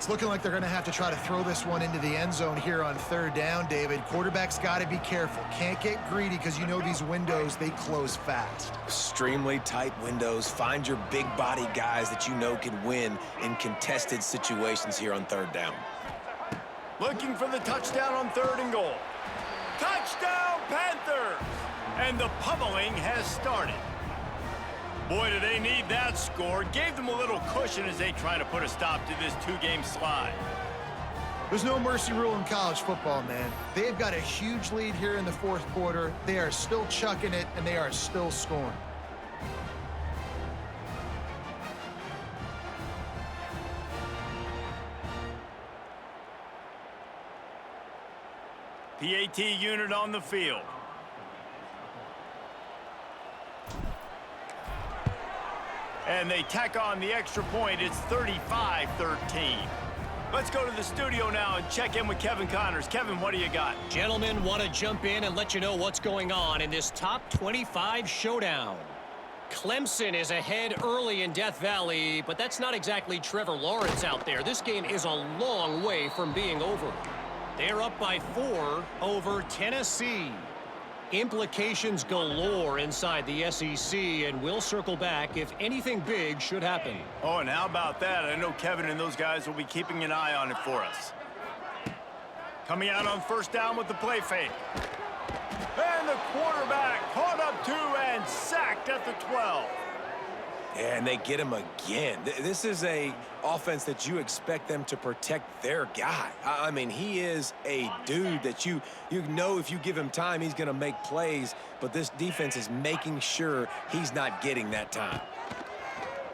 Speaker 3: It's looking like they're going to have to try to throw this one into the end zone here on third down, David. Quarterback's got to be careful. Can't get greedy because you know these windows, they close fast.
Speaker 2: Extremely tight windows. Find your big body guys that you know can win in contested situations here on third down.
Speaker 1: Looking for the touchdown on 3rd and goal. Touchdown, Panthers! And the pummeling has started. Boy, do they need that score. Gave them a little cushion as they try to put a stop to this 2-game slide.
Speaker 3: There's no mercy rule in college football, man. They've got a huge lead here in the 4th quarter. They are still chucking it, and they are still scoring.
Speaker 1: PAT unit on the field. And they tack on the extra point. It's 35-13. Let's go to the studio now and check in with Kevin Connors. Kevin, what do you got?
Speaker 4: Gentlemen, want to jump in and let you know what's going on in this top 25 showdown. Clemson is ahead early in Death Valley, but that's not exactly Trevor Lawrence out there. This game is a long way from being over. They're up by 4 over Tennessee. Implications galore inside the SEC, and we'll circle back if anything big should happen.
Speaker 1: Oh, and how about that? I know Kevin and those guys will be keeping an eye on it for us. Coming out on 1st down with the play fake. And the quarterback caught up 2 and sacked at the 12.
Speaker 2: And they get him again. This is a offense that you expect them to protect their guy. I mean, he is a dude that you know if you give him time, he's going to make plays. But this defense is making sure he's not getting that time.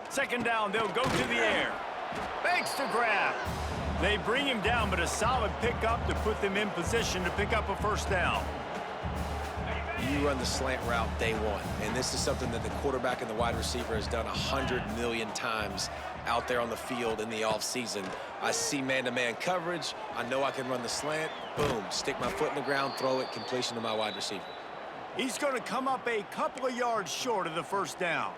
Speaker 1: 2nd down, they'll go to the air. Makes the grab. They bring him down, but a solid pickup to put them in position to pick up a 1st down.
Speaker 2: You run the slant route day one, and this is something that the quarterback and the wide receiver has done 100 million times out there on the field in the offseason. I see man-to-man coverage. I know I can run the slant. Boom, stick my foot in the ground, throw it, completion to my wide receiver.
Speaker 1: He's going to come up a couple of yards short of the 1st down.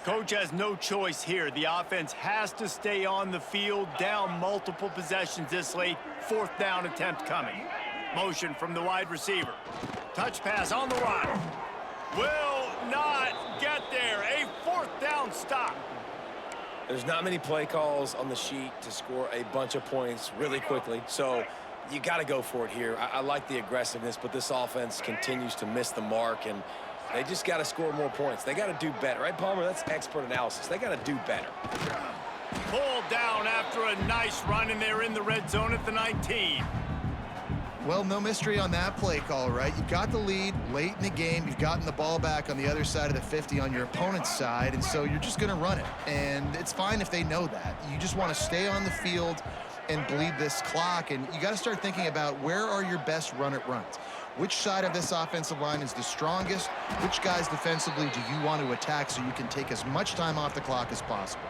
Speaker 1: Coach has no choice here. The offense has to stay on the field, down multiple possessions this late. 4th down attempt coming. Motion from the wide receiver. Touch pass on the run. Will not get there. A 4th down stop.
Speaker 2: There's not many play calls on the sheet to score a bunch of points really quickly, so you got to go for it here. I like the aggressiveness, but this offense continues to miss the mark, and they just got to score more points. They got to do better, right, Palmer? That's expert analysis. They got to do better.
Speaker 1: Pulled down after a nice run, and they're in the red zone at the 19.
Speaker 3: Well, no mystery on that play call, right? You've got the lead late in the game. You've gotten the ball back on the other side of the 50 on your opponent's side, and so you're just going to run it. And it's fine if they know that. You just want to stay on the field and bleed this clock, and you got to start thinking about where are your best run-it runs. Which side of this offensive line is the strongest? Which guys defensively do you want to attack so you can take as much time off the clock as possible?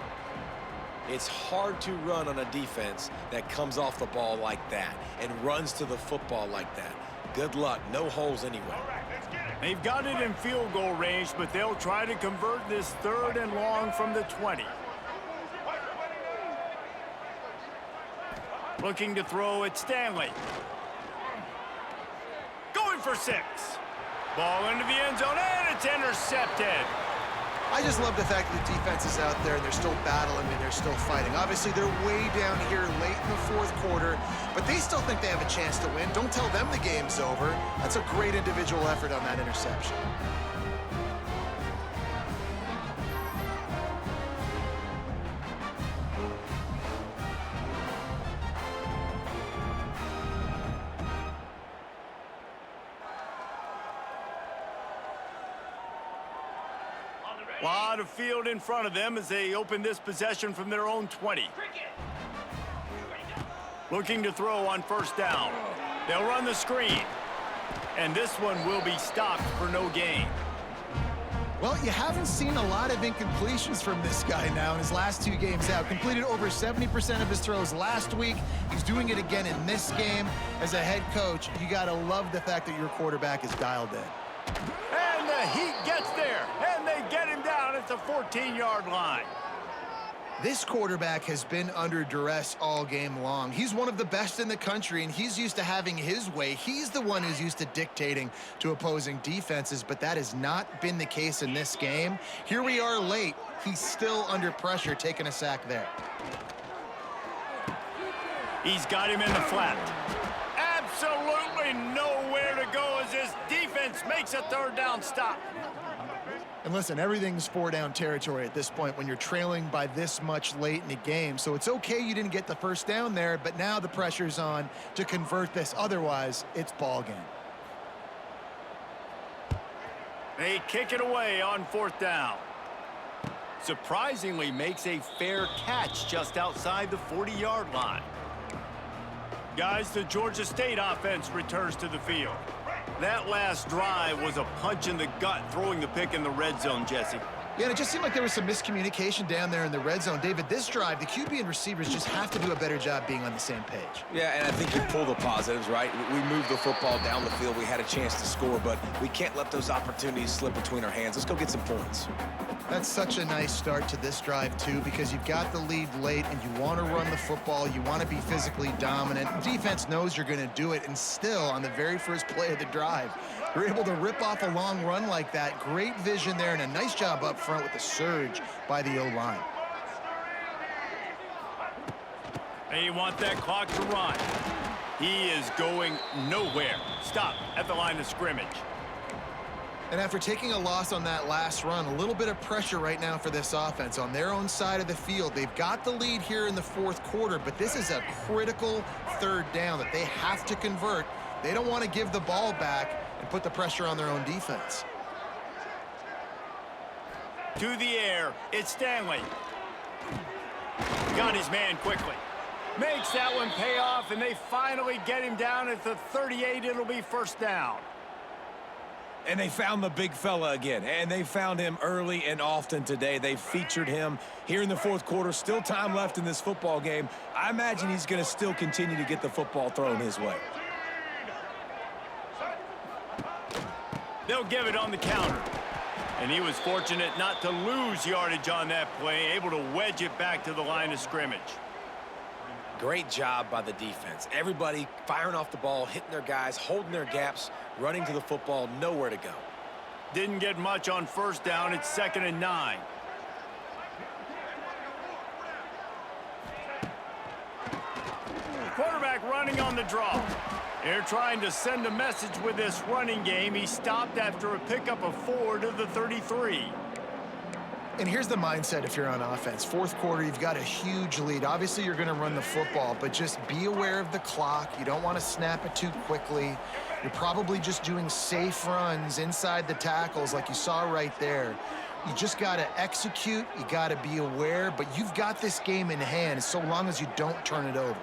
Speaker 2: It's hard to run on a defense that comes off the ball like that and runs to the football like that. Good luck. No holes anyway.
Speaker 1: They've got it in field goal range, but they'll try to convert this 3rd and long from the 20. Looking to throw at Stanley. Going for 6. Ball into the end zone, and it's intercepted.
Speaker 3: I just love the fact that the defense is out there and they're still battling and they're still fighting. Obviously, they're way down here late in the 4th quarter, but they still think they have a chance to win. Don't tell them the game's over. That's a great individual effort on that interception.
Speaker 1: A lot of field in front of them as they open this possession from their own 20. Looking to throw on 1st down. They'll run the screen. And this one will be stopped for no gain.
Speaker 3: Well, you haven't seen a lot of incompletions from this guy now in his last 2 games out. Completed over 70% of his throws last week. He's doing it again in this game. As a head coach, you got to love the fact that your quarterback is dialed in.
Speaker 1: And the heat gets there, and they get him down at the 14-yard line.
Speaker 3: This quarterback has been under duress all game long. He's one of the best in the country, and he's used to having his way. He's the one who's used to dictating to opposing defenses, but that has not been the case in this game. Here we are late. He's still under pressure, taking a sack there.
Speaker 1: He's got him in the flat. Absolutely nowhere to go as this defense makes a third down stop.
Speaker 3: And listen, everything's four-down territory at this point when you're trailing by this much late in the game. So it's okay you didn't get the first down there, but now the pressure's on to convert this. Otherwise, it's ball game.
Speaker 1: They kick it away on fourth down. Surprisingly makes a fair catch just outside the 40-yard line. Guys, the Georgia State offense returns to the field. That last drive was a punch in the gut, throwing the pick in the red zone, Jesse.
Speaker 3: Yeah, and it just seemed like there was some miscommunication down there in the red zone. David, this drive, the QB and receivers just have to do a better job being on the same page.
Speaker 2: Yeah, and I think you pull the positives, right? We moved the football down the field. We had a chance to score, but we can't let those opportunities slip between our hands. Let's go get some points.
Speaker 3: That's such a nice start to this drive, too, because you've got the lead late and you want to run the football. You want to be physically dominant. Defense knows you're going to do it, and still, on the very first play of the drive, you're able to rip off a long run like that. Great vision there, and a nice job up front with the surge by the O-line.
Speaker 1: They want that clock to run. He is going nowhere. Stop at the line of scrimmage.
Speaker 3: And after taking a loss on that last run, a little bit of pressure right now for this offense on their own side of the field. They've got the lead here in the fourth quarter, but this is a critical third down that they have to convert. They don't want to give the ball back and put the pressure on their own defense.
Speaker 1: To the air, it's Stanley. Got his man quickly. Makes that one pay off, and they finally get him down at the 38. It'll be first down.
Speaker 2: And they found the big fella again, and they found him early and often today. They featured him here in the fourth quarter. Still time left in this football game. I imagine he's going to still continue to get the football thrown his way.
Speaker 1: They'll give it on the counter. And he was fortunate not to lose yardage on that play, able to wedge it back to the line of scrimmage.
Speaker 2: Great job by the defense. Everybody firing off the ball, hitting their guys, holding their gaps, running to the football, nowhere to go.
Speaker 1: Didn't get much on first down. It's 2nd and 9. Quarterback running on the draw. They're trying to send a message with this running game. He stopped after a pickup of 4 to the 33.
Speaker 3: And here's the mindset if you're on offense. Fourth quarter, you've got a huge lead. Obviously, you're going to run the football, but just be aware of the clock. You don't want to snap it too quickly. You're probably just doing safe runs inside the tackles like you saw right there. You just got to execute. You got to be aware, but you've got this game in hand so long as you don't turn it over.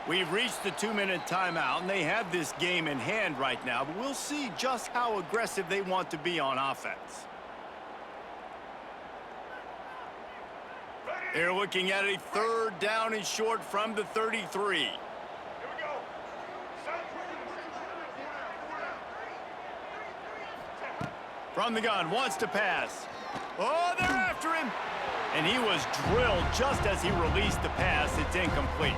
Speaker 1: We've reached the 2-minute timeout, and they have this game in hand right now, but we'll see just how aggressive they want to be on offense. They're looking at a third down and short from the 33. Here we go. From the gun, wants to pass. Oh, they're after him. And he was drilled just as he released the pass. It's incomplete.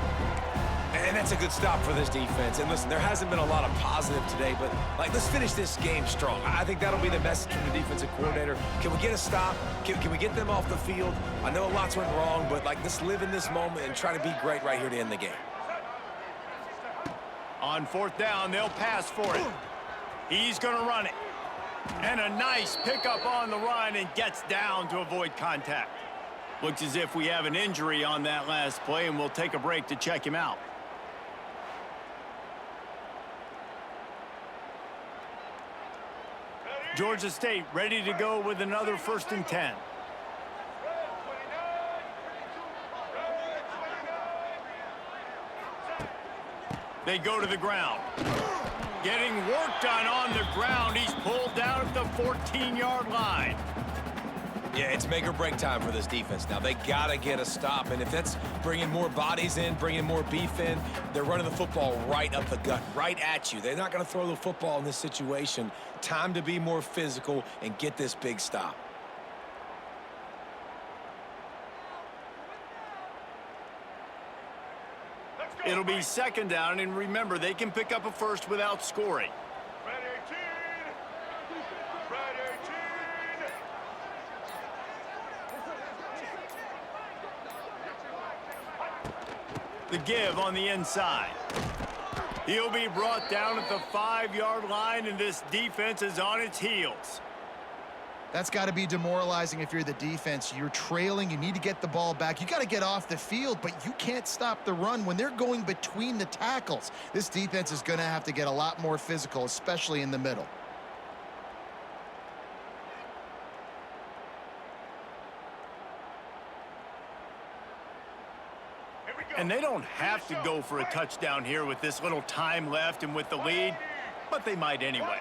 Speaker 2: And that's a good stop for this defense. And listen, there hasn't been a lot of positive today, but let's finish this game strong. I think that'll be the message from the defensive coordinator. Can we get a stop? Can we get them off the field? I know lots went wrong, but let's live in this moment and try to be great right here to end the game.
Speaker 1: On fourth down, they'll pass for it. He's going to run it. And a nice pickup on the run, and gets down to avoid contact. Looks as if we have an injury on that last play, and we'll take a break to check him out. Georgia State ready to go with another 1st and 10. They go to the ground. Getting work done on the ground. He's pulled down at the 14-yard line.
Speaker 2: Yeah, it's make or break time for this defense now. They got to get a stop, and if that's bringing more bodies in, bringing more beef in, they're running the football right up the gut, right at you. They're not going to throw the football in this situation. Time to be more physical and get this big stop.
Speaker 1: It'll be second down, and remember, they can pick up a first without scoring.
Speaker 5: Red 18! Red 18!
Speaker 1: The give on the inside. He'll be brought down at the 5-yard line, and this defense is on its heels.
Speaker 3: That's got to be demoralizing if you're the defense. You're trailing. You need to get the ball back. You got to get off the field, but you can't stop the run when they're going between the tackles. This defense is going to have to get a lot more physical, especially in the middle.
Speaker 1: And they don't have to go for a touchdown here with this little time left and with the lead, but they might anyway.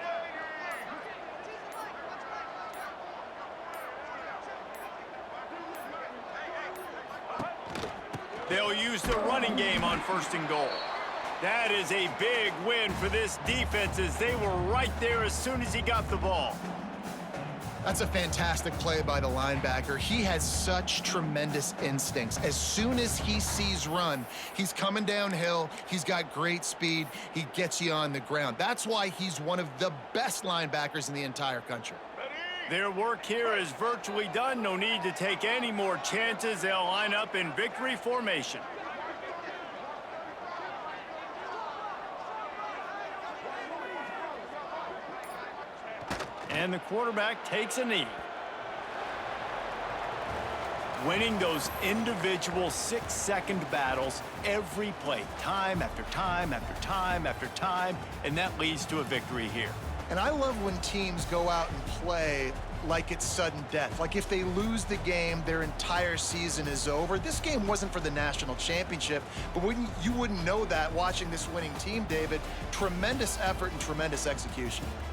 Speaker 1: They'll use the running game on 1st and goal. That is a big win for this defense as they were right there as soon as he got the ball.
Speaker 3: That's a fantastic play by the linebacker. He has such tremendous instincts. As soon as he sees run, he's coming downhill. He's got great speed. He gets you on the ground. That's why he's one of the best linebackers in the entire country.
Speaker 1: Their work here is virtually done. No need to take any more chances. They'll line up in victory formation. And the quarterback takes a knee. Winning those individual 6-second battles every play, time after time after time after time, and that leads to a victory here.
Speaker 3: And I love when teams go out and play like it's sudden death. Like if they lose the game, their entire season is over. This game wasn't for the national championship, but you wouldn't know that watching this winning team, David. Tremendous effort and tremendous execution.